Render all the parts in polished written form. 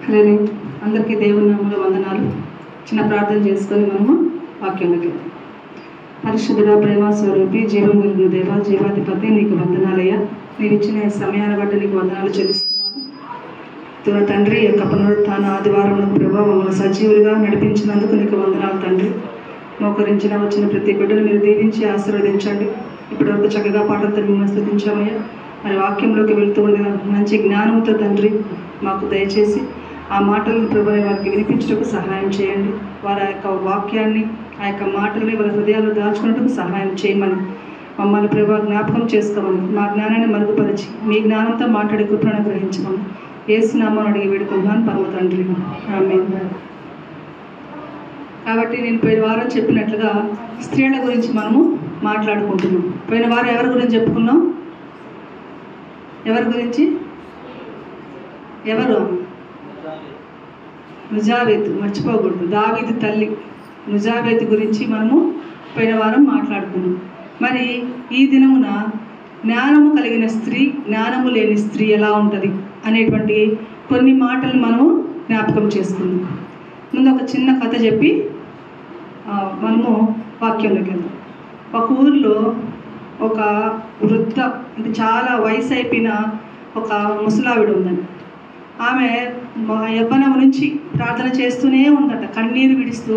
హల్లెలూయా. అందరికీ దేవుని నామములో వందనాలు. చిన్న ప్రార్థన చేసుకొని మనము వాక్యంలోకి వెళ్దాం. పరిశుద్ధుడ, ప్రేమ స్వరూపి, జీవం కలిగిన దేవ, జీవాధిపతి, నీకు వందనాలయ్యా. నేను ఇచ్చిన సమయాన్ని బట్టి నీకు వందనాలు చెల్లిస్తున్నాను. తండ్రి, యొక్క పునరుత్థాన ఆదివారం ప్రభావ మమ్మల్ని సజీవులుగా నడిపించినందుకు నీకు వందనాలు తండ్రి. మోకరించిన వచ్చిన ప్రతి బిడ్డను మీరు దీవించి ఆశీర్వదించండి. ఇప్పటివరకు చక్కగా పాటలతో మిమ్మల్ని స్తుతించామయ్యా. మరి వాక్యంలోకి వెళ్తూ ఉండిన మంచి జ్ఞానంతో తండ్రి మాకు దయచేసి ఆ మాటలను ప్రభు వారికి వినిపించడానికి సహాయం చేయండి. వారి యొక్క వాక్యాన్ని, ఆ యొక్క మాటల్ని వారి హృదయాల్లో దాచుకున్నట్టుకు సహాయం చేయమని, మమ్మల్ని ప్రభు జ్ఞాపకం చేసుకోమని, మా జ్ఞానాన్ని మరుగుపరిచి మీ జ్ఞానంతో మాట్లాడే కృపను గ్రహించమని యేసు నామమున అడిగి వేడుకుంటున్నాను పరమ తండ్రి, ఆమేన్. కాబట్టి నేను పోయిన వారం చెప్పినట్లుగా స్త్రీల గురించి మనము మాట్లాడుకుంటున్నాం. పోయిన వారం ఎవరి గురించి చెప్పుకున్నాం? ఎవరి గురించి? ఎవరు? నుజావేతు, మర్చిపోకూడదు. దావీదు తల్లి నుజావేతు గురించి మనము పోయిన వారం మాట్లాడుకున్నాం. మరి ఈ దినమున జ్ఞానము కలిగిన స్త్రీ, జ్ఞానము లేని స్త్రీ ఎలా ఉంటుంది అనేటువంటి కొన్ని మాటలు మనము జ్ఞాపకం చేసుకుందాం. ముందు ఒక చిన్న కథ చెప్పి మనము వాక్యంలోకి వెళ్దాం. ఒక ఊరిలో ఒక వృద్ధ, అంటే చాలా వయసు అయిపోయిన ఒక ముసలావిడ ఉందండి. ఆమె యవ్వనం నుంచి ప్రార్థన చేస్తూనే ఉందట. కన్నీరు విడుస్తూ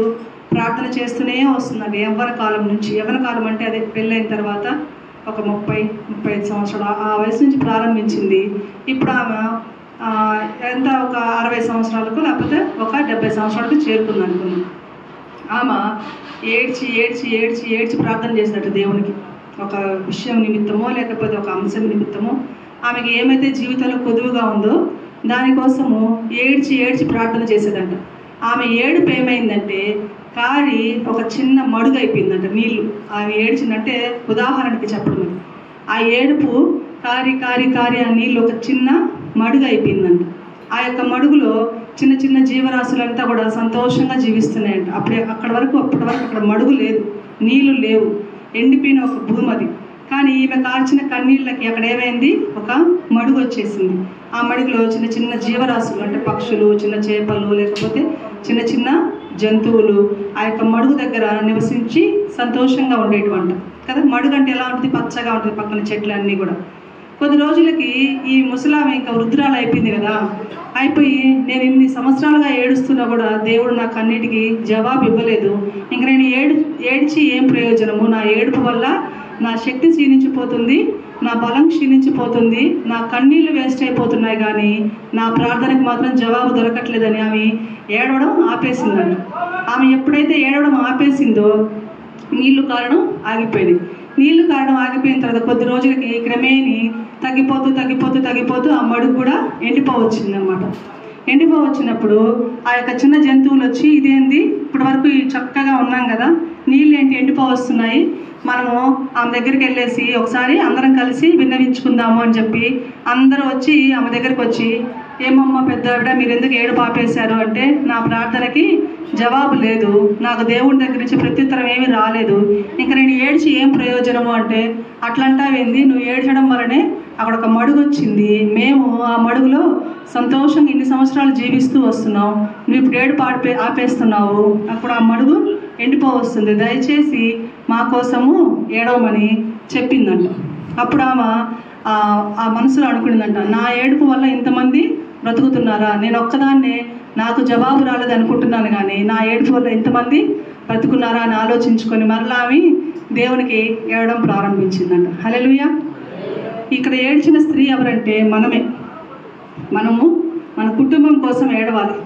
ప్రార్థన చేస్తూనే వస్తుందండి యవ్వన కాలం నుంచి. యవ్వన కాలం అంటే అదే పెళ్ళైన తర్వాత ఒక 30-35 సంవత్సరాలు ఆ వయసు నుంచి ప్రారంభించింది. ఇప్పుడు ఆమె ఎంత ఒక 60 సంవత్సరాలకు లేకపోతే ఒక 70 సంవత్సరాలకు చేరుకుంది అనుకున్నాం. ఆమె ఏడ్చి ఏడ్చి ఏడ్చి ఏడ్చి ప్రార్థన చేసినట్టు దేవునికి. ఒక విషయం నిమిత్తమో లేకపోతే ఒక అంశం నిమిత్తమో ఆమెకి ఏమైతే జీవితంలో కొదువుగా ఉందో దానికోసము ఏడ్చి ఏడ్చి ప్రార్థన చేసేదంట. ఆమె ఏడుపు ఏమైందంటే కారి ఒక చిన్న మడుగు అయిపోయిందంట నీళ్ళు. ఆమె ఏడ్చిందంటే ఉదాహరణకి చెప్పడం, ఆ ఏడుపు కారి కారి కారి ఆ నీళ్ళు ఒక చిన్న మడుగు అయిపోయిందంట. ఆ యొక్క మడుగులో చిన్న చిన్న జీవరాశులంతా కూడా సంతోషంగా జీవిస్తున్నాయంట. అప్పటి వరకు అక్కడ మడుగు లేదు, నీళ్లు లేవు, ఎండిపోయిన ఒక భూమి అది. కానీ ఈమె కార్చిన కన్నీళ్ళకి అక్కడ ఏమైంది? ఒక మడుగు వచ్చేసింది. ఆ మడుగులో చిన్న చిన్న జీవరాశులు, అంటే పక్షులు, చిన్న చేపలు, లేకపోతే చిన్న చిన్న జంతువులు ఆ యొక్క మడుగు దగ్గర నివసించి సంతోషంగా ఉండేటువంటి కదా. మడుగు అంటే ఎలా ఉంటుంది? పచ్చగా ఉంటుంది, పక్కన చెట్లు అన్నీ కూడా. కొద్ది రోజులకి ఈ ముసలామె ఇంకా వృద్ధురాలు అయిపోయింది కదా. అయిపోయి నేను ఇన్ని సంవత్సరాలుగా ఏడుస్తున్నా కూడా దేవుడు నాకు అన్నిటికీ జవాబు ఇవ్వలేదు. ఇంక నేను ఏడ్చి ఏం ప్రయోజనము? నా ఏడుపు వల్ల నా శక్తి క్షీణించిపోతుంది, నా బలం క్షీణించిపోతుంది, నా కన్నీళ్లు వేస్ట్ అయిపోతున్నాయి, కానీ నా ప్రార్థనకు మాత్రం జవాబు దొరకట్లేదని ఆమె ఏడవడం ఆపేసిందంట. ఆమె ఎప్పుడైతే ఏడవడం ఆపేసిందో నీళ్లు కారడం ఆగిపోయింది. నీళ్లు కారడం ఆగిపోయిన తర్వాత కొద్ది రోజులకి క్రమేణి తగ్గిపోతూ తగ్గిపోతూ తగ్గిపోతూ ఆ మడుగు కూడా ఎండిపోవచ్చింది అనమాట. ఎండిపోవచ్చినప్పుడు ఆ యొక్క చిన్న జంతువులు వచ్చి ఇదేంది, ఇప్పటి వరకు చక్కగా ఉన్నాం కదా, నీళ్ళు ఏంటి ఎండిపోవస్తున్నాయి, మనము ఆమె దగ్గరికి వెళ్ళేసి ఒకసారి అందరం కలిసి విన్నవించుకుందాము అని చెప్పి అందరూ వచ్చి ఆమె దగ్గరికి వచ్చి, ఏమమ్మా పెద్ద ఆవిడ మీరు ఎందుకు ఏడుపు ఆపేశారు అంటే, నా ప్రార్థనకి జవాబు లేదు, నాకు దేవుడి దగ్గర నుంచి ప్రత్యుత్తరం ఏమీ రాలేదు, ఇంకా నేను ఏడ్చి ఏం ప్రయోజనము అంటే, అట్లంటావేంది, నువ్వు ఏడ్చడం వల్లనే అక్కడ ఒక మడుగు వచ్చింది, మేము ఆ మడుగులో సంతోషంగా ఇన్ని సంవత్సరాలు జీవిస్తూ వస్తున్నాం, నువ్వు ఇప్పుడు ఏడుపు ఆపేస్తున్నావు, అప్పుడు ఆ మడుగు ఎండిపోవస్తుంది, దయచేసి మా కోసము ఏడవమని చెప్పిందంట. అప్పుడు ఆమె ఆ మనసులో అనుకునిందంట, నా ఏడుపు వల్ల ఇంతమంది బ్రతుకుతున్నారా, నేను ఒక్కదాన్నే నాకు జవాబు రాలేదు అనుకుంటున్నాను, కానీ నా ఏడుపు వల్ల ఇంతమంది బ్రతుకున్నారా అని ఆలోచించుకొని మరలా ఆమె దేవునికి ఏడవడం ప్రారంభించిందంట. హల్లెలూయా. ఇక్కడ ఏడ్చిన స్త్రీ ఎవరంటే మనము మన కుటుంబం కోసం ఏడవాలి.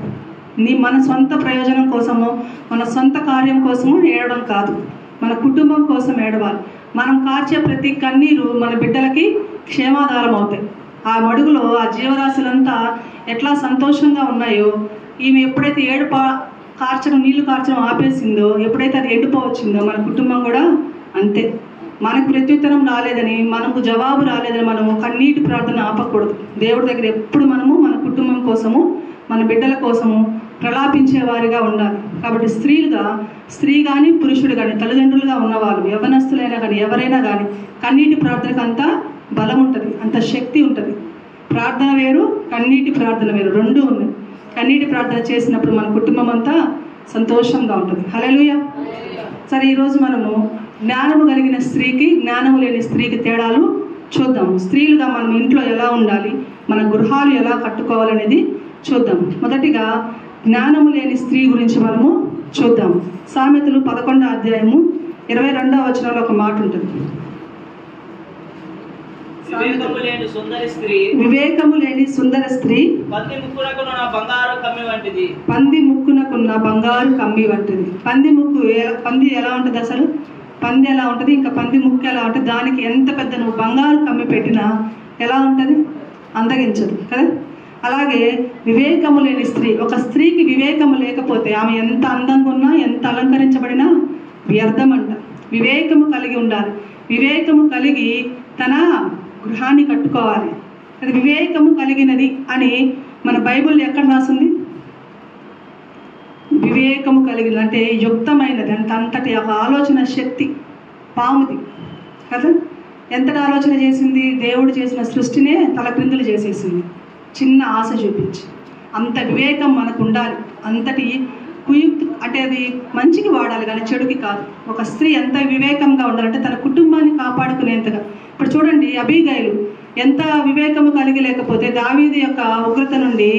మన సొంత ప్రయోజనం కోసము, మన సొంత కార్యం కోసము ఏడవడం కాదు, మన కుటుంబం కోసం ఏడవాలి. మనం కార్చే ప్రతి కన్నీరు మన బిడ్డలకి క్షేమాధారం అవుతాయి. ఆ మడుగులో ఆ జీవరాశులంతా ఎట్లా సంతోషంగా ఉన్నాయో, ఈమె ఎప్పుడైతే నీళ్లు కార్చడం ఆపేసిందో, ఎప్పుడైతే అది ఎండిపోవచ్చిందో మన కుటుంబం కూడా అంతే. మనకు ప్రత్యుత్తరం రాలేదని, మనకు జవాబు రాలేదని మనము కన్నీటి ప్రార్థన ఆపకూడదు. దేవుడి దగ్గర ఎప్పుడు మనము మన కుటుంబం కోసము, మన బిడ్డల కోసము ప్రలాపించే వారిగా ఉండాలి. కాబట్టి స్త్రీ కానీ పురుషుడు కానీ, తల్లిదండ్రులుగా ఉన్నవాళ్ళు, యవ్వనస్తులైనా కానీ ఎవరైనా కానీ కన్నీటి ప్రార్థనకు అంత బలం ఉంటుంది, అంత శక్తి ఉంటుంది. ప్రార్థన వేరు, కన్నీటి ప్రార్థన వేరు, రెండు ఉన్నాయి. కన్నీటి ప్రార్థన చేసినప్పుడు మన కుటుంబం అంతా సంతోషంగా ఉంటుంది. హల్లెలూయా. సరే, ఈరోజు మనము జ్ఞానము కలిగిన స్త్రీకి జ్ఞానము లేని స్త్రీకి తేడాలు చూద్దాం. స్త్రీలుగా మనం ఇంట్లో ఎలా ఉండాలి, మన గృహాలు ఎలా కట్టుకోవాలనేది చూద్దాం. మొదటిగా జ్ఞానము లేని స్త్రీ గురించి మనము చూద్దాం. సామెతలు 11వ అధ్యాయము 22వ వచనంలో ఒక మాట ఉంటుంది. వివేకము లేని సుందర స్త్రీ పంది ముక్కునకున్న బంగారు కమ్మి వంటిది. పంది ఎలా ఉంటుంది అసలు? పంది ఎలా ఉంటుంది, ఇంకా పంది ముక్కు ఎలా ఉంటుంది? దానికి ఎంత పెద్ద నువ్వు బంగారు కమ్మి పెట్టినా ఎలా ఉంటుంది? అందగించదు కదా. అలాగే వివేకము లేని స్త్రీ, ఒక స్త్రీకి వివేకము లేకపోతే ఆమె ఎంత అందంగా ఉన్నా, ఎంత అలంకరించబడినా వ్యర్థం అంట. వివేకము కలిగి ఉండాలి. వివేకము కలిగి తన గృహాన్ని కట్టుకోవాలి. అది వివేకము కలిగినది అని మన బైబిల్ ఎక్కడ రాసింది? వివేకము కలిగినది అంటే యుక్తమైనది, అంతటి ఒక ఆలోచన శక్తి పాముది కదా. ఎంతటి ఆలోచన చేసింది? దేవుడు చేసిన సృష్టినే తలక్రిందులు చేసేసింది చిన్న ఆశ చూపించి. అంత వివేకం మనకు ఉండాలి. అంతటి కుయుక్తి అంటే అది మంచికి వాడాలి కానీ చెడుకి కాదు. ఒక స్త్రీ ఎంత వివేకంగా ఉండాలంటే తన కుటుంబాన్ని కాపాడుకునేంతగా. ఇప్పుడు చూడండి, అబీగైలు ఎంత వివేకము కలిగి లేకపోతే దావీదు యొక్క ఉగ్రత నుండి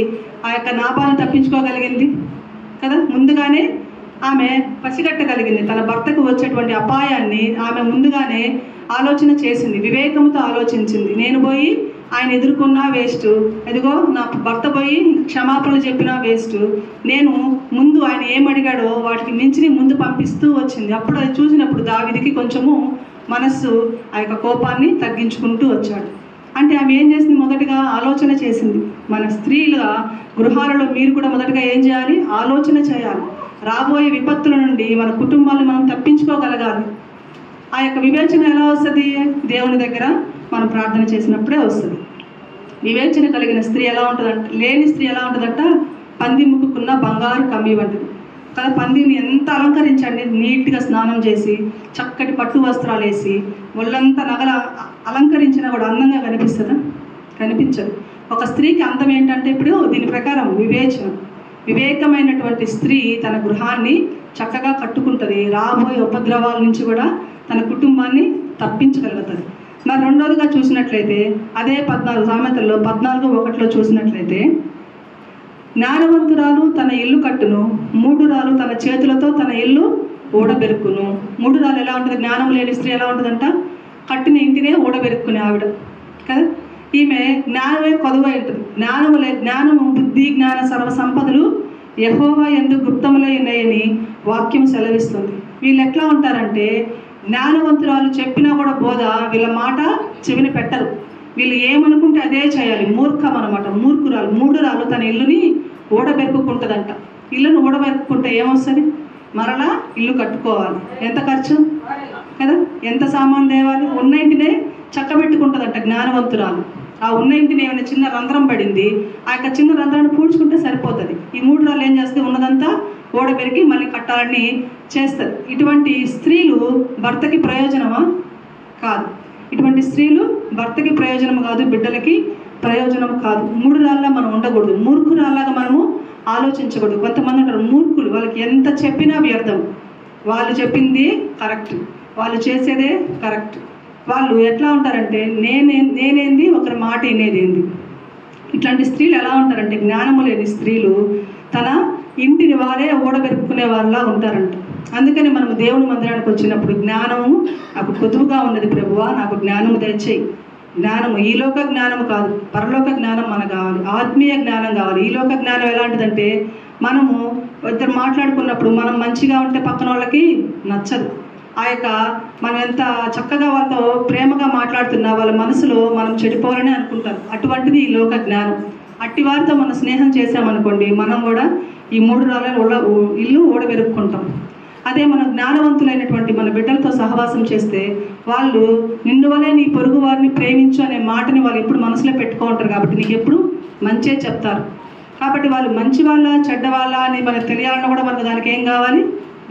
ఆ యొక్క నాబాలను తప్పించుకోగలిగింది కదా. ముందుగానే ఆమె పసిగట్టగలిగింది. తన భర్తకు వచ్చేటువంటి అపాయాన్ని ఆమె ముందుగానే ఆలోచన చేసింది, వివేకంతో ఆలోచించింది. నేను పోయి ఆయన ఎదుర్కొన్నా వేస్ట్, అదిగో నా భర్త పోయి క్షమాపణలు చెప్పినా వేస్ట్, నేను ముందు ఆయన ఏమడిగాడో వాటికి మించి ముందు పంపిస్తూ వచ్చింది. అప్పుడు అది చూసినప్పుడు దావీదుకి కొంచెము మనస్సు ఆ యొక్క కోపాన్ని తగ్గించుకుంటూ వచ్చాడు. అంటే ఆమె ఏం చేసింది? మొదటగా ఆలోచన చేసింది. మన స్త్రీలుగా గృహాలలో మీరు కూడా మొదటగా ఏం చేయాలి? ఆలోచన చేయాలి. రాబోయే విపత్తుల నుండి మన కుటుంబాలను మనం తప్పించుకోగలగాలి. ఆ యొక్క వివేచన ఎలా వస్తుంది? దేవుని దగ్గర మనం ప్రార్థన చేసినప్పుడే వస్తుంది. వివేచన కలిగిన స్త్రీ ఎలా ఉంటుందంట, లేని స్త్రీ ఎలా ఉంటుందంట? పంది ముక్కుకున్న బంగారు కమ్మి వంటిది కదా. పందిని ఎంత అలంకరించండి, నీట్గా స్నానం చేసి చక్కటి పట్టు వస్త్రాలు వేసి ఒళ్ళంతా నగల అలంకరించినా కూడా అందంగా కనిపిస్తుందా? కనిపించదు. ఒక స్త్రీకి అందం ఏంటంటే ఇప్పుడు దీని ప్రకారం వివేచన. వివేకమైనటువంటి స్త్రీ తన గృహాన్ని చక్కగా కట్టుకుంటుంది. రాబోయే ఉపద్రవాల నుంచి కూడా తన కుటుంబాన్ని తప్పించగలుగుతుంది. మరి రెండోదిగా చూసినట్లయితే అదే 14 సామెతల్లో 14:1 చూసినట్లయితే, జ్ఞానవంతురాలు తన ఇల్లు కట్టును, మూఢురాలు తన చేతులతో తన ఇల్లు ఊడబెరుక్కును. మూఢురాలు ఎలా ఉంటుంది? జ్ఞానం లేని స్త్రీ ఎలా ఉంటుందంట? కట్టిన ఇంటినే ఊడబెరుక్కునే ఆవిడ కదా. ఈమె జ్ఞానమే కొదువై ఉంటుంది. జ్ఞానము బుద్ధి జ్ఞాన సర్వ సంపదలు యెహోవా యందు గుప్తములై ఉన్నాయని వాక్యం సెలవిస్తుంది. వీళ్ళు ఎట్లా ఉంటారంటే, జ్ఞానవంతురాలు చెప్పినా కూడా బోధ వీళ్ళ మాట చెవిని పెట్టరు. వీళ్ళు ఏమనుకుంటే అదే చేయాలి. మూర్ఖం అనమాట, మూర్ఖురాలు. మూఢురాలు తన ఇల్లుని ఊడబెరుక్కుంటుందంట. ఇల్లును ఊడబెరుక్కుంటే ఏమొస్తుంది? మరలా ఇల్లు కట్టుకోవాలి. ఎంత ఖర్చు కదా, ఎంత సామాన్ తేవాలి? ఉన్న ఇంటినే చక్కబెట్టుకుంటుందంట జ్ఞానవంతురాలు. ఆ ఉన్న ఇంటిని ఏమైనా చిన్న రంధ్రం పడింది, ఆ యొక్క చిన్న రంధ్రాన్ని పూడ్చుకుంటే సరిపోతుంది. ఈ మూఢురాలు ఏం చేస్తే ఉన్నదంతా ఓడబెరికి మళ్ళీ కట్టాలని చేస్తారు. ఇటువంటి స్త్రీలు భర్తకి ప్రయోజనమా? కాదు. ఇటువంటి స్త్రీలు భర్తకి ప్రయోజనం కాదు, బిడ్డలకి ప్రయోజనం కాదు. మూఢురాల్లా మనం ఉండకూడదు, మూర్ఖురాల్లాగా మనము ఆలోచించకూడదు. కొంతమంది ఉంటారు మూర్ఖులు, వాళ్ళకి ఎంత చెప్పినా వ్యర్థం. వాళ్ళు చెప్పింది కరెక్ట్, వాళ్ళు చేసేదే కరెక్ట్. వాళ్ళు ఎట్లా ఉంటారంటే నేనేంది ఒకరి మాట వినేదేంది. ఇట్లాంటి స్త్రీలు ఎలా ఉంటారంటే, జ్ఞానము లేని స్త్రీలు తన ఇంటిని వారే ఓడబెరుక్కునే వాళ్ళలా ఉంటారంట. అందుకని మనము దేవుని మందిరానికి వచ్చినప్పుడు జ్ఞానము నాకు కొదువుగా ఉన్నది ప్రభువా, నాకు జ్ఞానము దయచేయి. జ్ఞానము ఈ లోక జ్ఞానము కాదు, పరలోక జ్ఞానం మనకు కావాలి, ఆత్మీయ జ్ఞానం కావాలి. ఈ లోక జ్ఞానం ఎలాంటిదంటే, మనము ఇద్దరు మాట్లాడుకున్నప్పుడు మనం మంచిగా ఉంటే పక్కన వాళ్ళకి నచ్చదు. ఆ యొక్క మనం ఎంత చక్కగా వాళ్ళతో ప్రేమగా మాట్లాడుతున్నా వాళ్ళ మనసులో మనం చెడిపోవాలని అనుకుంటారు. అటువంటిది ఈ లోక జ్ఞానం. అట్టి వారితో మనం స్నేహం చేసామనుకోండి, మనం కూడా ఈ మూఢురాల ఇల్లు ఓడబెరుక్కుంటాం. అదే మనం జ్ఞానవంతులైనటువంటి మన బిడ్డలతో సహవాసం చేస్తే, వాళ్ళు నిన్ను వలే నీ పొరుగు వారిని ప్రేమించు అనే మాటని వాళ్ళు ఎప్పుడు మనసులో పెట్టుకుంటారు. కాబట్టి నీకు ఎప్పుడు మంచే చెప్తారు. కాబట్టి వాళ్ళు మంచి వాళ్ళ చెడ్డ వాళ్ళ అని మనకు తెలియాలన్నా కూడా మనకు దానికి ఏం కావాలి?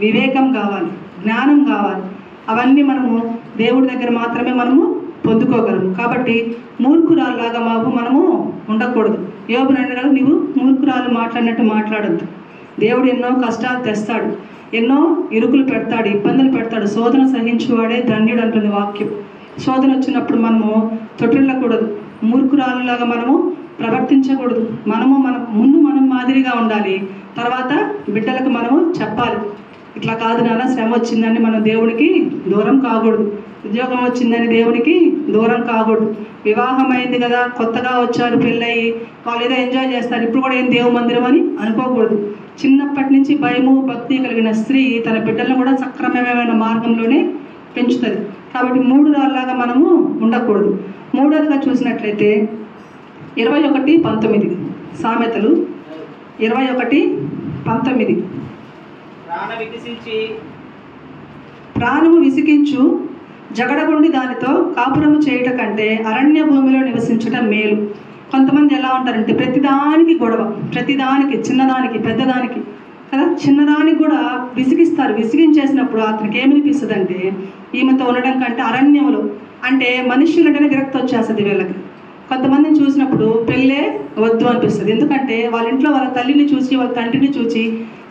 వివేకం కావాలి, జ్ఞానం కావాలి. అవన్నీ మనము దేవుడి దగ్గర మాత్రమే మనము పొందుకోగలము. కాబట్టి మూర్ఖురాల్లాగా మనము ఉండకూడదు. ఉండకూడదు. యోబుని అన్నాడు, నీవు మూర్ఖురాలు మాట్లాడినట్టు మాట్లాడొద్దు. దేవుడు ఎన్నో కష్టాలు తెస్తాడు, ఎన్నో ఇరుకులు పెడతాడు, ఇబ్బందులు పెడతాడు. శోధన సహించువాడే ధన్యుడు అంటుంది వాక్యం. శోధన వచ్చినప్పుడు మనము తొట్టిల్లకూడదు, మూర్ఖురాలులాగా మనము ప్రవర్తించకూడదు. ముందు మనం మాదిరిగా ఉండాలి, తర్వాత బిడ్డలకు మనము చెప్పాలి. ఇట్లా కాదు నాన్న, శ్రమ వచ్చిందని మనం దేవునికి దూరం కాకూడదు. ఉద్యోగం వచ్చిందని దేవునికి దూరం కాకూడదు. వివాహం అయింది కదా, కొత్తగా వచ్చారు పెళ్ళయి, వాళ్ళు ఏదో ఎంజాయ్ చేస్తారు, ఇప్పుడు కూడా ఏం దేవు మందిరం అని అనుకోకూడదు. చిన్నప్పటి నుంచి భయము భక్తి కలిగిన స్త్రీ తన బిడ్డలను కూడా సక్రమమైన మార్గంలోనే పెంచుతుంది. కాబట్టి మూఢురాల్లాగా మనము ఉండకూడదు. మూడోదిగా చూసినట్లయితే 21:19 సామెతలు 21:19 ప్రాణము విసిగించు జగడగుండి దానితో కాపురము చేయట కంటే అరణ్య భూమిలో నివసించటం మేలు. కొంతమంది ఎలా ఉంటారంటే ప్రతిదానికి గొడవ, ప్రతిదానికి, చిన్నదానికి పెద్దదానికి కదా, చిన్నదానికి కూడా విసిగిస్తారు. విసిగించేసినప్పుడు అతనికి ఏమనిపిస్తుంది అంటే ఈమెతో ఉండడం కంటే అరణ్యములో, అంటే మనుష్యులంటేనే విరక్తి వచ్చేస్తుంది వీళ్ళకి. కొంతమందిని చూసినప్పుడు పెళ్ళే వద్దు అనిపిస్తుంది. ఎందుకంటే వాళ్ళ ఇంట్లో వాళ్ళ తల్లిని చూసి, వాళ్ళ తండ్రిని చూసి,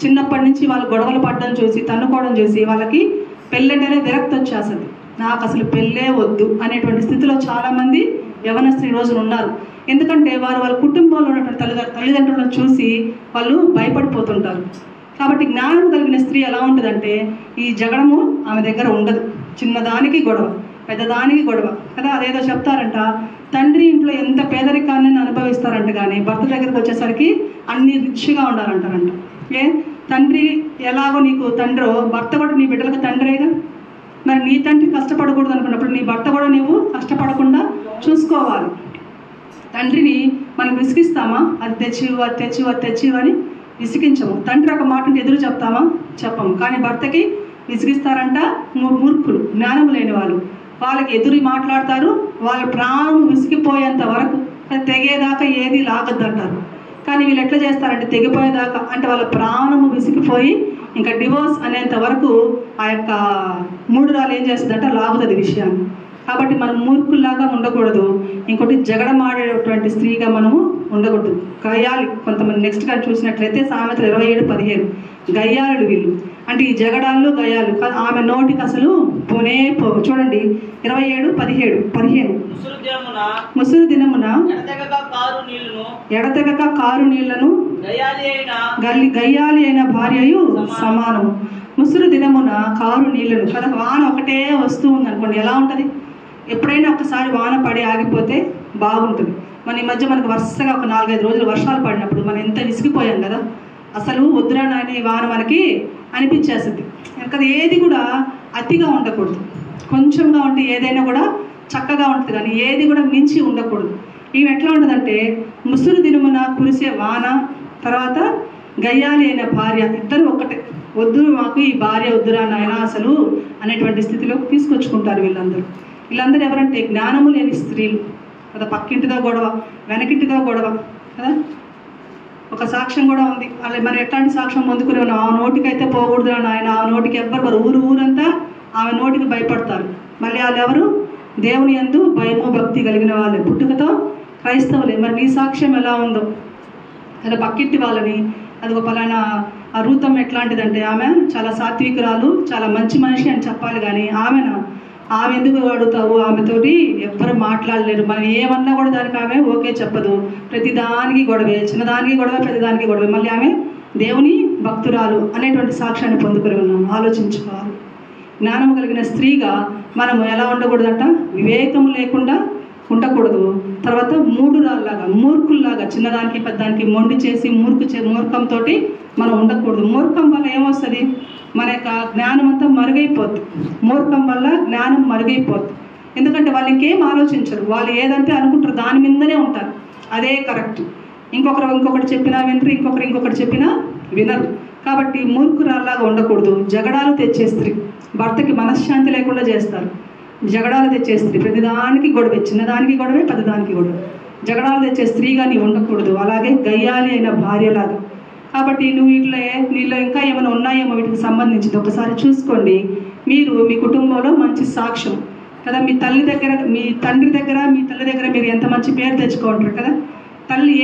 చిన్నప్పటి నుంచి వాళ్ళు గొడవలు పడడం చూసి, తన్నుకోవడం చూసి వాళ్ళకి పెళ్ళంటేనే విరక్తి వచ్చేస్తుంది. నాకు అసలు పెళ్ళే వద్దు అనేటువంటి స్థితిలో చాలామంది యవనస్తులు ఈ రోజున ఉన్నారు. ఎందుకంటే వాళ్ళ కుటుంబంలో ఉన్నటువంటి తల్లిదండ్రులను చూసి వాళ్ళు భయపడిపోతుంటారు. కాబట్టి జ్ఞానం కలిగిన స్త్రీ ఎలా ఉంటుందంటే ఈ జగడము ఆమె దగ్గర ఉండదు. చిన్నదానికి గొడవ, పెద్దదానికి గొడవ కదా. అదేదో చెప్తారంట, తండ్రి ఇంట్లో ఎంత పేదరికాన్ని అనుభవిస్తారంట, కానీ భర్త దగ్గరకు వచ్చేసరికి అన్ని రిచ్గా ఉండాలంటారంట. తండ్రి ఎలాగో నీకు తండ్రో, భర్త కూడా నీ బిడ్డలకు తండ్రేగా. మరి నీ తండ్రి కష్టపడకూడదు అనుకున్నప్పుడు నీ భర్త కూడా నీవు కష్టపడకుండా చూసుకోవాలి. తండ్రిని మనం విసిగిస్తామా? అది తెచ్చివు, అది తెచ్చివు, అది తెచ్చివు అని విసిగించము. తండ్రి ఒక మాటని ఎదురు చెప్తామా? చెప్పము. కానీ భర్తకి విసిగిస్తారంట మూర్ఖులు, జ్ఞానం లేని వాళ్ళు. వాళ్ళకి ఎదురు మాట్లాడతారు, వాళ్ళ ప్రాణం విసిగిపోయేంత వరకు, తెగేదాకా ఏది లాగద్దంటారు. కానీ వీళ్ళు ఎట్లా చేస్తారంటే తెగిపోయేదాకా, అంటే వాళ్ళ ప్రాణము విసిగిపోయి ఇంకా డివోర్స్ అనేంత వరకు ఆ యొక్క మూఢురాలు ఏం చేస్తుందంటే లాగుతుంది విషయాన్ని. కాబట్టి మనం మూర్ఖుల్లాగా ఉండకూడదు. ఇంకోటి జగడమాడేటువంటి స్త్రీగా మనము ఉండకూడదు. గయ్యాలి కొంతమంది. నెక్స్ట్ కానీ చూసినట్లయితే సామెతలు 27:15 గయ్యాలు వీళ్ళు, అంటే ఈ జగడాళ్ళు గయ్యాలు. ఆమె నోటికి అసలు పోనే పోవు. చూడండి 27:15 ముసురు దినమున ఎడతెగక కారు నీళ్లను గయ్యాలి అయిన భార్యయు సమానము. ముసురు దినమున కారు నీళ్లను కదా. వాన ఒకటే వస్తూ ఉంది అనుకోండి, ఎలా ఉంటుంది? ఎప్పుడైనా ఒకసారి వాన పడి ఆగిపోతే బాగుంటుంది. మన ఈ మధ్య మనకు వరుసగా ఒక 4-5 రోజులు వర్షాలు పడినప్పుడు మనం ఎంత విసిగిపోయాం కదా. అసలు వద్దురా నాయన ఈ వాన మనకి అనిపించేస్తుంది. కదా, ఏది కూడా అతిగా ఉండకూడదు. కొంచెంగా ఉంటే ఏదైనా కూడా చక్కగా ఉంటుంది, కానీ ఏది కూడా మించి ఉండకూడదు. ఇవి ఎట్లా ఉంటుందంటే ముసురు దినమున కురిసే వాన, తర్వాత గయ్యాలి అయిన భార్య, ఇద్దరు ఒక్కటే. వద్దు మాకు ఈ భార్య వద్దురా నాయన అసలు అనేటువంటి స్థితిలో తీసుకొచ్చుకుంటారు వీళ్ళందరూ ఎవరంటే జ్ఞానము లేని స్త్రీలు కదా. పక్కింటితో గొడవ, వెనకింటితో గొడవ కదా. ఒక సాక్ష్యం కూడా ఉంది. అలా మనం ఎట్లాంటి సాక్ష్యం పొందుకునే ఉన్నాం, ఆ నోటికైతే పోకూడదు నాయన, ఆ నోటికి ఎవ్వరు ఊరంతా ఆమె నోటికి భయపడతారు. మళ్ళీ వాళ్ళు ఎవరు? దేవుని యందు భయము భక్తి కలిగిన వాళ్ళే, పుట్టుకతో క్రైస్తవులే. మరి నీ సాక్ష్యం ఎలా ఉందో కదా. పక్కింటి వాళ్ళని, అది ఒక పలానా ఆ రూతం ఎట్లాంటిదంటే ఆమె చాలా సాత్వికురాలు, చాలా మంచి మనిషి అని చెప్పాలి, కానీ ఆమె ఎందుకు అడుగుతావు? ఆమెతోటి ఎవ్వరు మాట్లాడలేరు. మనం ఏమన్నా కూడా దానికి ఆమె ఓకే చెప్పదు. ప్రతిదానికి గొడవే, చిన్నదానికి గొడవ, ప్రతిదానికి గొడవ. మళ్ళీ ఆమె దేవుని భక్తురాలు అనేటువంటి సాక్ష్యాన్ని పొందుకొని ఉన్నాం. ఆలోచించుకోవాలి. జ్ఞానము కలిగిన స్త్రీగా మనము ఎలా ఉండకూడదంట? వివేకము లేకుండా ఉండకూడదు. తర్వాత మూఢురాల్లాగా, మూర్ఖుల్లాగా, చిన్నదానికి పెద్దానికి మొండి చేసి మూర్ఖంతో మనం ఉండకూడదు. మూర్ఖం వల్ల ఏమొస్తుంది? మన యొక్క జ్ఞానం అంతా మరుగైపోద్ది. మూర్ఖం వల్ల జ్ఞానం మరుగైపోద్ది. ఎందుకంటే వాళ్ళు ఇంకేం ఆలోచించరు. వాళ్ళు ఏదంటే అనుకుంటారు దాని మీదనే ఉంటారు, అదే కరెక్ట్. ఇంకొకటి చెప్పినా వినరు, ఇంకొకటి చెప్పినా వినరు. కాబట్టి మూర్ఖురాల్లాగా ఉండకూడదు. జగడాలు తెచ్చే స్త్రీ, భర్తకి మనశ్శాంతి లేకుండా చేస్తారు. జగడాలు తెచ్చే స్త్రీ, ప్రతిదానికి గొడవే, చిన్నదానికి గొడవే, పెద్దదానికి గొడవ. జగడాలు తెచ్చే స్త్రీగా నీవు ఉండకూడదు. అలాగే గయ్యాలి అయిన భార్యలాగా. కాబట్టి నీలో ఇంకా ఏమైనా ఉన్నాయేమో వీటికి సంబంధించింది ఒకసారి చూసుకోండి. మీరు మీ కుటుంబంలో మంచి సాక్ష్యం కదా. మీ తండ్రి దగ్గర, మీ తల్లి దగ్గర మీరు ఎంత మంచి పేరు తెచ్చుకుంటారు కదా. తల్లి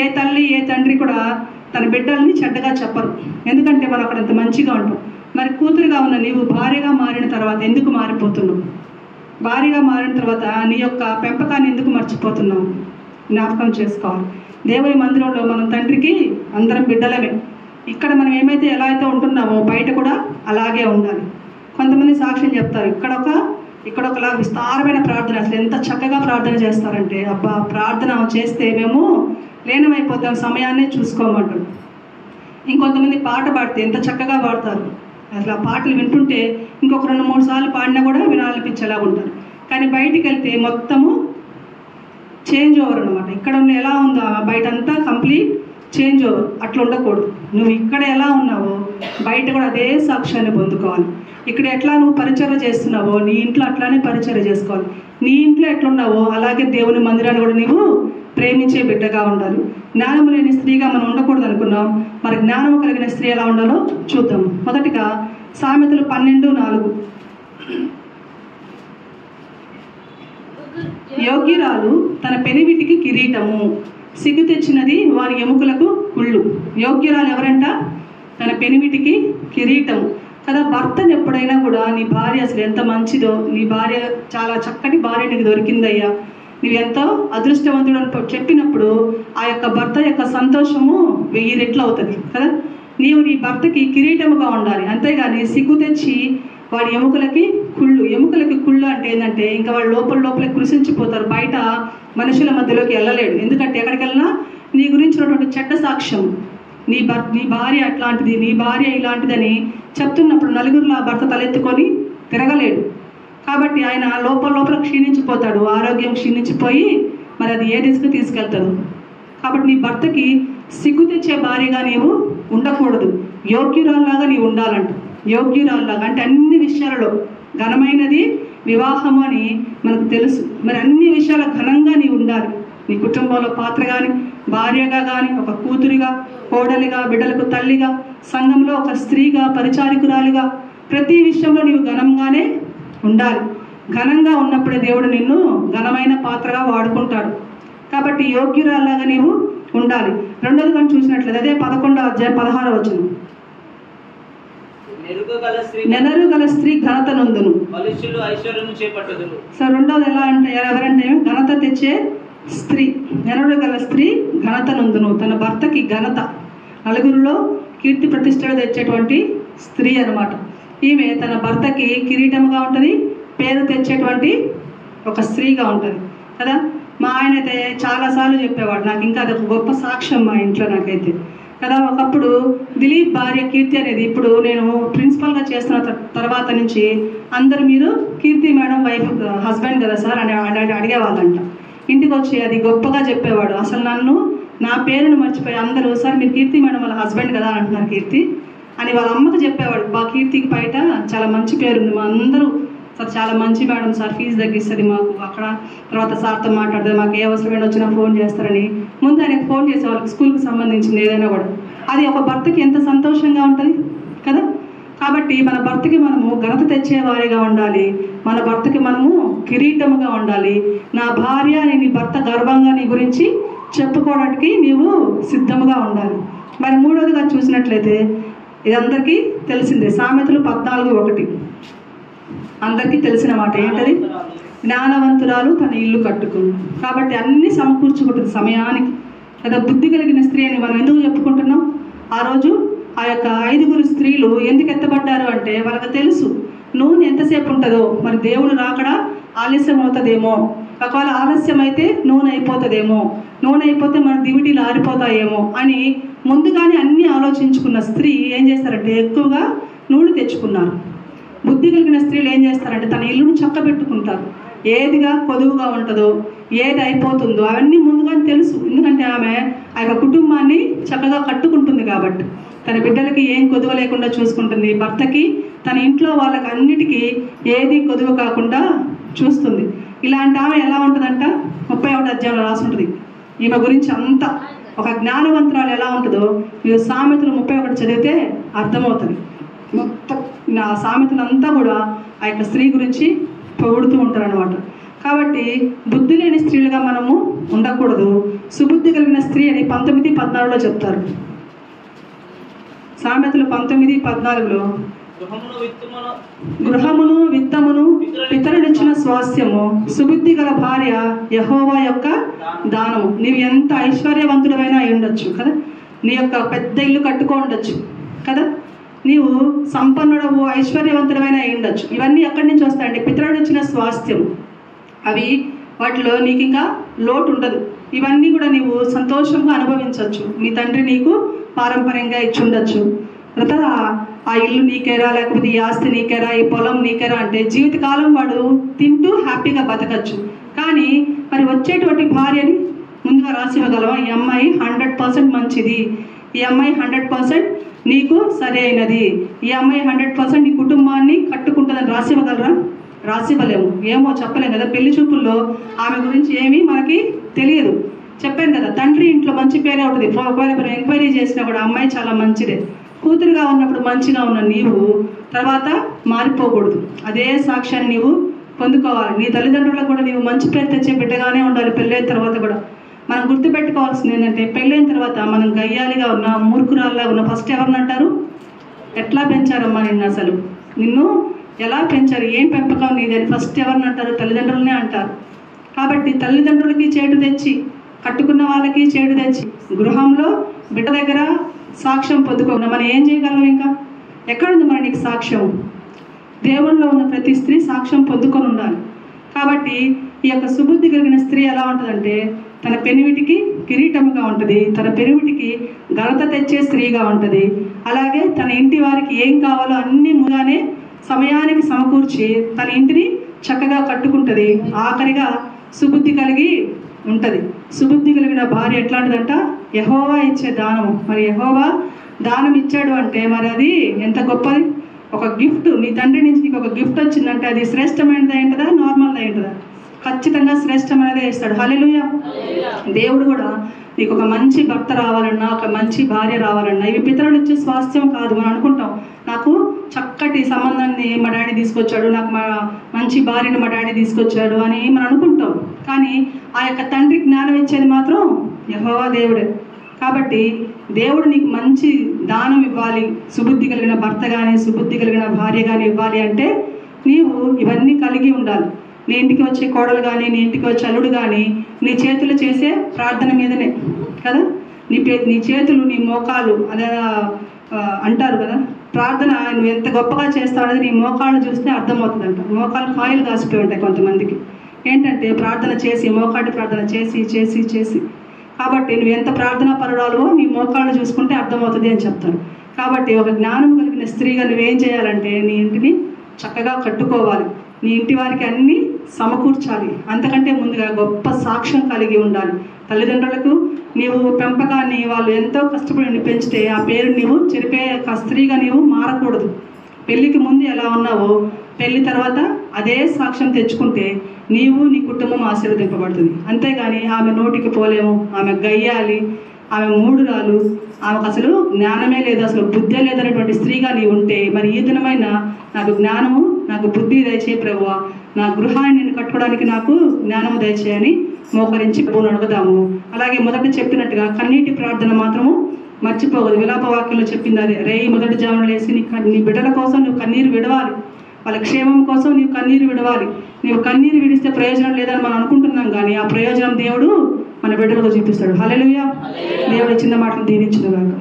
ఏ తండ్రి కూడా తన బిడ్డల్ని చెడ్డగా చెప్పరు, ఎందుకంటే మనం అక్కడ అంత మంచిగా ఉంటాం. మరి కూతురుగా ఉన్న నీవు భార్యగా మారిన తర్వాత ఎందుకు మారిపోతున్నావు? భార్యగా మారిన తర్వాత నీ యొక్క పెంపకాన్ని ఎందుకు మర్చిపోతున్నావు? జ్ఞాపకం చేసుకోవాలి. దేవుని మందిరంలో మనం తండ్రికి అందరం బిడ్డలమే. ఇక్కడ మనం ఏమైతే ఎలా అయితే ఉంటున్నామో బయట కూడా అలాగే ఉండాలి. కొంతమంది సాక్ష్యం చెప్తారు, ఇక్కడొకలా విస్తారమైన ప్రార్థన, అసలు ఎంత చక్కగా ప్రార్థన చేస్తారంటే, అబ్బా ప్రార్థన చేస్తే మేము లీనమైపోతాం, సమయాన్నే చూసుకోమంటారు. ఇంకొంతమంది పాట పాడితే ఎంత చక్కగా పాడతారు, అసలు ఆ పాటలు వింటుంటే ఇంకొక 2-3 సార్లు పాడినా కూడా వినాలనిపించేలా ఉంటారు. కానీ బయటికి వెళ్తే మొత్తము చేంజ్ ఓవర్ అనమాట. ఇక్కడ ఎలా ఉందో బయట అంతా కంప్లీట్ చేంజ్ ఓవర్. అట్లా ఉండకూడదు. నువ్వు ఇక్కడ ఎలా ఉన్నావో బయట కూడా అదే సాక్ష్యాన్ని పొందుకోవాలి. ఇక్కడ ఎట్లా నువ్వు పరిచర్య చేస్తున్నావో నీ ఇంట్లో అట్లానే పరిచర్య చేసుకోవాలి. నీ ఇంట్లో ఎట్లున్నావో అలాగే దేవుని మందిరాన్ని కూడా నీవు ప్రేమించే బిడ్డగా ఉండాలి. జ్ఞానము లేని స్త్రీగా మనం ఉండకూడదు అనుకున్నాం. మరి జ్ఞానము కలిగిన స్త్రీ ఎలా ఉండాలో చూద్దాం. మొదటిగా సామెతలు 12:4. యోగ్యురాలు తన పెనివిటికి కిరీటము, సిగ్గు తెచ్చినది వారి ఎముకలకు కుళ్ళు. యోగ్యురాలు ఎవరంట? తన పెనివిటికి కిరీటము కదా. భర్తను ఎప్పుడైనా కూడా నీ భార్య అసలు ఎంత మంచిదో, నీ భార్య చాలా చక్కటి భార్య నీకు దొరికిందయ్యా, నువ్వెంతో అదృష్టవంతుడు అని చెప్పినప్పుడు ఆ యొక్క భర్త యొక్క సంతోషము 1000 రెట్లు అవుతుంది కదా. నీవు నీ భర్తకి కిరీటముగా ఉండాలి, అంతేగాని సిగ్గు తెచ్చి వాడి ఎముకలకి కుళ్ళు అంటే ఏంటంటే ఇంకా వాళ్ళు లోపల కృషించిపోతారు. బయట మనుషుల మధ్యలోకి వెళ్ళలేడు, ఎందుకంటే ఎక్కడికి వెళ్ళినా నీ గురించి ఉన్నటువంటి చెడ్డ సాక్ష్యం, నీ భార్య అట్లాంటిది, నీ భార్య ఇలాంటిదని చెప్తున్నప్పుడు నలుగురిలో ఆ భర్త తలెత్తుకొని తిరగలేడు. కాబట్టి ఆయన లోపల క్షీణించిపోతాడు, ఆరోగ్యం క్షీణించిపోయి మరి అది ఏ దిశకు తీసుకెళ్తాడు. కాబట్టి నీ భర్తకి సిగ్గు తెచ్చే భార్యగా నీవు ఉండకూడదు, యోగ్యురాల్లాగా నీవు ఉండాలంట. యోగ్యురాల్లాగా అంటే అన్ని విషయాలలో ఘనమైనది వివాహము అని మనకు తెలుసు. మరి అన్ని విషయాల ఘనంగా నీవు ఉండాలి. నీ కుటుంబంలో పాత్ర కానీ, భార్యగా కానీ, ఒక కూతురిగా, కోడలిగా, బిడ్డలకు తల్లిగా, సంఘంలో ఒక స్త్రీగా, పరిచారికురాలిగా, ప్రతి విషయంలో నీవు ఘనంగానే ఉండాలి. ఘనంగా ఉన్నప్పుడే దేవుడు నిన్ను ఘనమైన పాత్రగా వాడుకుంటాడు. కాబట్టి యోగ్యురాల్లాగా నీవు ఉండాలి. రెండోది కానీ చూసినట్లయితే అదే 11వ అధ్యాయం 16వ వచనం. నెనరు గల స్త్రీ ఘనత నొందును. సో రెండోది ఎలా అంటే ఎవరంటే ఘనత తెచ్చే స్త్రీ. నెనరు గల స్త్రీ ఘనత నొందును, తన భర్తకి ఘనత, నలుగురిలో కీర్తి ప్రతిష్టలు తెచ్చేటువంటి స్త్రీ అన్నమాట. ఈమె తన భర్తకి కిరీటముగా ఉంటుంది, పేరు తెచ్చేటువంటి ఒక స్త్రీగా ఉంటుంది కదా. మా ఆయన అయితే చాలాసార్లు చెప్పేవాడు, నాకు ఇంకా అది ఒక గొప్ప సాక్ష్యం మా ఇంట్లో నాకైతే కదా. ఒకప్పుడు దిలీప్ భార్య కీర్తి అనేది, ఇప్పుడు నేను ప్రిన్సిపల్గా చేస్తున్న తర్వాత నుంచి అందరు మీరు కీర్తి మేడం వైఫ్ హస్బెండ్ కదా సార్ అని అడిగేవాళ్ళంట. ఇంటికి వచ్చి అది గొప్పగా చెప్పేవాడు. అసలు నా పేరును మర్చిపోయి అందరూ సార్ మీరు కీర్తి మేడం వాళ్ళ హస్బెండ్ కదా అని అంటున్నారు కీర్తి అని వాళ్ళ అమ్మకు చెప్పేవాడు. మా కీర్తికి బయట చాలా మంచి పేరుంది, మా అందరూ సార్ చాలా మంచి మేడం సార్, ఫీజు తగ్గిస్తుంది మాకు అక్కడ, తర్వాత సార్తో మాట్లాడుతుంది, మాకు ఏ అవసరమైన వచ్చినా ఫోన్ చేస్తారని ముందు ఆయనకు ఫోన్ చేసే వాళ్ళకి స్కూల్కి సంబంధించింది ఏదైనా కూడా. అది ఒక భర్తకి ఎంత సంతోషంగా ఉంటుంది కదా. కాబట్టి మన భర్తకి మనము ఘనత తెచ్చేవారిగా ఉండాలి, మన భర్తకి మనము కిరీటముగా ఉండాలి. నా భార్య అని నీ భర్త గర్వంగా నీ గురించి చెప్పుకోవడానికి నీవు సిద్ధముగా ఉండాలి. మరి మూడోదిగా చూసినట్లయితే ఇది అందరికీ తెలిసిందే, సామెతలు 14:1. అందరికీ తెలిసిన మాట ఏంటది? జ్ఞానవంతురాలు తన ఇల్లు కట్టుకుంది. కాబట్టి అన్నీ సమకూర్చుకుంటుంది సమయానికి కదా. బుద్ధి కలిగిన స్త్రీ అని మనం ఎందుకు చెప్పుకుంటున్నాం? ఆ రోజు ఆ యొక్క 5 స్త్రీలు ఎందుకు ఎత్తబడ్డారు అంటే వాళ్ళకి తెలుసు నూనె ఎంతసేపు ఉంటుందో, మరి దేవుడు రాకడా ఆలస్యం అవుతుందేమో, ఒకవేళ ఆలస్యం అయితే నూనె అయిపోతుందేమో, నూనె అయిపోతే మన దివిటీలు ఆరిపోతాయేమో అని ముందుగానే అన్నీ ఆలోచించుకున్న స్త్రీ ఏం చేస్తారంటే ఎక్కువగా నూనె తెచ్చుకున్నారు. బుద్ధి కలిగిన స్త్రీలు ఏం చేస్తారంటే తన ఇల్లును చక్కబెట్టుకుంటారు. ఏదిగా కొదువుగా ఉంటుందో, ఏది అయిపోతుందో అవన్నీ ముందుగానే తెలుసు. ఎందుకంటే ఆమె ఆ యొక్క కుటుంబాన్ని చక్కగా కట్టుకుంటుంది కాబట్టి, తన బిడ్డలకి ఏం కొదువ లేకుండా చూసుకుంటుంది, భర్తకి తన ఇంట్లో వాళ్ళకి అన్నిటికీ ఏది కొదువ కాకుండా చూస్తుంది. ఇలాంటి ఆమె ఎలా ఉంటుందంట 31వ అధ్యాయంలో రాసి ఉంటుంది ఈమె గురించి అంతా. ఒక జ్ఞానవంతురాలు ఎలా ఉంటుందో మీరు సామెతలు 31 చదివితే అర్థమవుతుంది. మొత్తం నా సామెతలంతా కూడా ఆ యొక్క స్త్రీ గురించి పొగుడుతూ ఉంటారు అనమాట. కాబట్టి బుద్ధి లేని స్త్రీలుగా మనము ఉండకూడదు, సుబుద్ధి కలిగిన స్త్రీ అని 19:14 చెప్తారు. సామెతలు 19:14 గృహమును విత్తమును పితరులిచ్చిన స్వాస్థ్యము, సుబుద్ధి గల భార్య యెహోవా యొక్క దానము. నీవు ఎంత ఐశ్వర్యవంతుడమైనా అయి ఉండొచ్చు కదా, నీ యొక్క పెద్ద ఇల్లు కట్టుకో ఉండొచ్చు కదా, నీవు సంపన్నుడవు ఐశ్వర్యవంతుడమైన అయి ఉండొచ్చు. ఇవన్నీ ఎక్కడి నుంచి వస్తాయంటే పితరులిచ్చిన స్వాస్థ్యం. అవి వాటిలో నీకు ఇంకా లోటు ఉండదు. ఇవన్నీ కూడా నీవు సంతోషంగా అనుభవించవచ్చు. నీ తండ్రి నీకు పారంపర్యంగా ఇచ్చి ఉండొచ్చు. తర్వాత ఆ ఇల్లు నీకేరా, లేకపోతే ఈ ఆస్తి నీకేరా, ఈ పొలం నీకేరా అంటే జీవితకాలం వాడు తింటూ హ్యాపీగా బతకచ్చు. కానీ మరి వచ్చేటువంటి భార్యని ముందుగా రాసి ఇవ్వగలవా? ఈ అమ్మాయి 100% మంచిది, ఈ అమ్మాయి 100% నీకు సరి అయినది, ఈ అమ్మాయి 100% నీ కుటుంబాన్ని కట్టుకుంటుందని రాసి ఇవ్వగలరా? రాసి ఇవ్వలేము. ఏమో చెప్పలేము కదా. పెళ్లి చూపుల్లో ఆమె గురించి ఏమీ మనకి తెలియదు. చెప్పాను కదా, తండ్రి ఇంట్లో మంచి పేరే ఉంటుంది. ఒకవేళ మనం ఎంక్వైరీ చేసినా కూడా అమ్మాయి చాలా మంచిదే. కూతురుగా ఉన్నప్పుడు మంచిగా ఉన్న నీవు తర్వాత మారిపోకూడదు. అదే సాక్ష్యాన్ని నీవు పొందుకోవాలి. నీ తల్లిదండ్రులకు కూడా నీవు మంచి పేరు తెచ్చే బిడ్డగానే ఉండాలి. పెళ్ళైన తర్వాత కూడా మనం గుర్తుపెట్టుకోవాల్సింది ఏంటంటే, పెళ్ళైన తర్వాత మనం గయ్యాలిగా ఉన్నా, మూర్ఖురాల్లా ఉన్నా ఫస్ట్ ఎవరిని అంటారు? ఎట్లా పెంచారమ్మా నిన్ను, అసలు నిన్ను ఎలా పెంచారు, ఏం పెంపకం నీది అని ఫస్ట్ ఎవరిని అంటారు? తల్లిదండ్రులనే అంటారు. కాబట్టి తల్లిదండ్రులకి చేటు తెచ్చి, కట్టుకున్న వాళ్ళకి చేటు తెచ్చి, గృహంలో బిడ్డ దగ్గర సాక్ష్యం పొందుకోకుండా మనం ఏం చేయగలం? ఇంకా ఎక్కడుంది మరి నీకు సాక్ష్యం? దేవుళ్ళలో ఉన్న ప్రతి స్త్రీ సాక్ష్యం పొందుకొని ఉండాలి. కాబట్టి ఈ యొక్క సుబుద్ధి కలిగిన స్త్రీ ఎలా ఉంటుందంటే, తన పెనివిటికి కిరీటముగా ఉంటుంది, తన పెనివిటికి ఘనత తెచ్చే స్త్రీగా ఉంటుంది. అలాగే తన ఇంటి వారికి ఏం కావాలో అన్నీ ముందుగానే సమయానికి సమకూర్చి తన ఇంటిని చక్కగా కట్టుకుంటుంది. ఆఖరిగా సుబుద్ధి కలిగి ఉంటుంది. సుబుద్ధి కలిగిన భార్య ఎట్లాంటిదంట? యెహోవా ఇచ్చే దానము. మరి యెహోవా దానం ఇచ్చాడు అంటే మరి అది ఎంత గొప్పది. ఒక గిఫ్ట్, నీ తండ్రి నుంచి నీకు ఒక గిఫ్ట్ వచ్చిందంటే అది శ్రేష్టమైనది ఏంటదా, నార్మల్ది ఏంటదా? ఖచ్చితంగా శ్రేష్టమైనదే ఇస్తాడు. హల్లెలూయా. దేవుడు కూడా నీకు ఒక మంచి భర్త రావాలన్నా, ఒక మంచి భార్య రావాలన్నా, ఇవి పితరులు ఇచ్చే స్వాస్థ్యం కాదు. మనం అనుకుంటాం, నాకు చక్కటి సంబంధాన్ని మా డాడీ తీసుకొచ్చాడు, నాకు మంచి భార్యను మా డాడీ తీసుకొచ్చాడు అని మనం అనుకుంటాం. కానీ ఆ యొక్క తండ్రి జ్ఞానం ఇచ్చేది మాత్రం యెహోవా దేవుడే. కాబట్టి దేవుడు నీకు మంచి దానం ఇవ్వాలి, సుబుద్ధి కలిగిన భర్త కానీ సుబుద్ధి కలిగిన భార్య కానీ ఇవ్వాలి అంటే నీవు ఇవన్నీ కలిగి ఉండాలి. నీ ఇంటికి వచ్చే కోడలు కానీ, నీ ఇంటికి వచ్చే అల్లుడు కానీ నీ చేతులు చేసే ప్రార్థన మీదనే కదా. నీ చేతులు, నీ మోకాలు అదే అంటారు కదా, ప్రార్థన నువ్వు ఎంత గొప్పగా చేస్తావు అనేది నీ మోకాళ్ళు చూస్తే అర్థమవుతుందంట. మోకాలు కాయలు కాసిపోయి ఉంటాయి కొంతమందికి. ఏంటంటే ప్రార్థన చేసి, మోకాటి ప్రార్థన చేసి చేసి చేసి కాబట్టి నువ్వు ఎంత ప్రార్థనా పరురాలో నీ మోకాళ్ళు చూసుకుంటే అర్థమవుతుంది అని చెప్తారు. కాబట్టి ఒక జ్ఞానం కలిగిన స్త్రీగా నువ్వేం చేయాలంటే నీ ఇంటిని చక్కగా కట్టుకోవాలి, నీ ఇంటి వారికి అన్నీ సమకూర్చాలి. అంతకంటే ముందుగా గొప్ప సాక్ష్యం కలిగి ఉండాలి. తల్లిదండ్రులకు నీవు పెంపకాన్ని వాళ్ళు ఎంతో కష్టపడి పెంచితే ఆ పేరు నీవు చెరిపే స్త్రీగా నీవు మారకూడదు. పెళ్ళికి ముందు ఎలా ఉన్నావో పెళ్లి తర్వాత అదే సాక్ష్యం తెచ్చుకుంటే నీవు నీ కుటుంబం ఆశీర్వదింపబడుతుంది. అంతేగాని ఆమె నోటికి పోలేము, ఆమె గయ్యాలి, ఆమె మూడురాలు, ఆమెకు అసలు జ్ఞానమే లేదు, అసలు బుద్ధే లేదనేటువంటి స్త్రీగా నీవు ఉంటే మరి ఈ దినమైన నాకు జ్ఞానము, నాకు బుద్ధి దయచేయి ప్రభువా, నా గృహాన్ని నేను కట్టుకోవడానికి నాకు జ్ఞానము దయచేయని మోకరించి ప్రభువును అడుగుదాము. అలాగే మొదట చెప్పినట్టుగా కన్నీటి ప్రార్థన మాత్రము మర్చిపోవద్దు. విలాప వాక్యంలో చెప్పింది అదే, రేయి మొదటి జామున లేసి నీ బిడ్డల కోసం నువ్వు కన్నీరు విడవాలి, వాళ్ళ క్షేమం కోసం నీవు కన్నీరు విడవాలి. నీవు కన్నీరు విడిస్తే ప్రయోజనం లేదని మనం అనుకుంటున్నాం, కానీ ఆ ప్రయోజనం దేవుడు మన బిడ్డలకు చూపిస్తాడు. హల్లెలూయా. దేవుడు చిన్న మాటలు దీవించును గాక.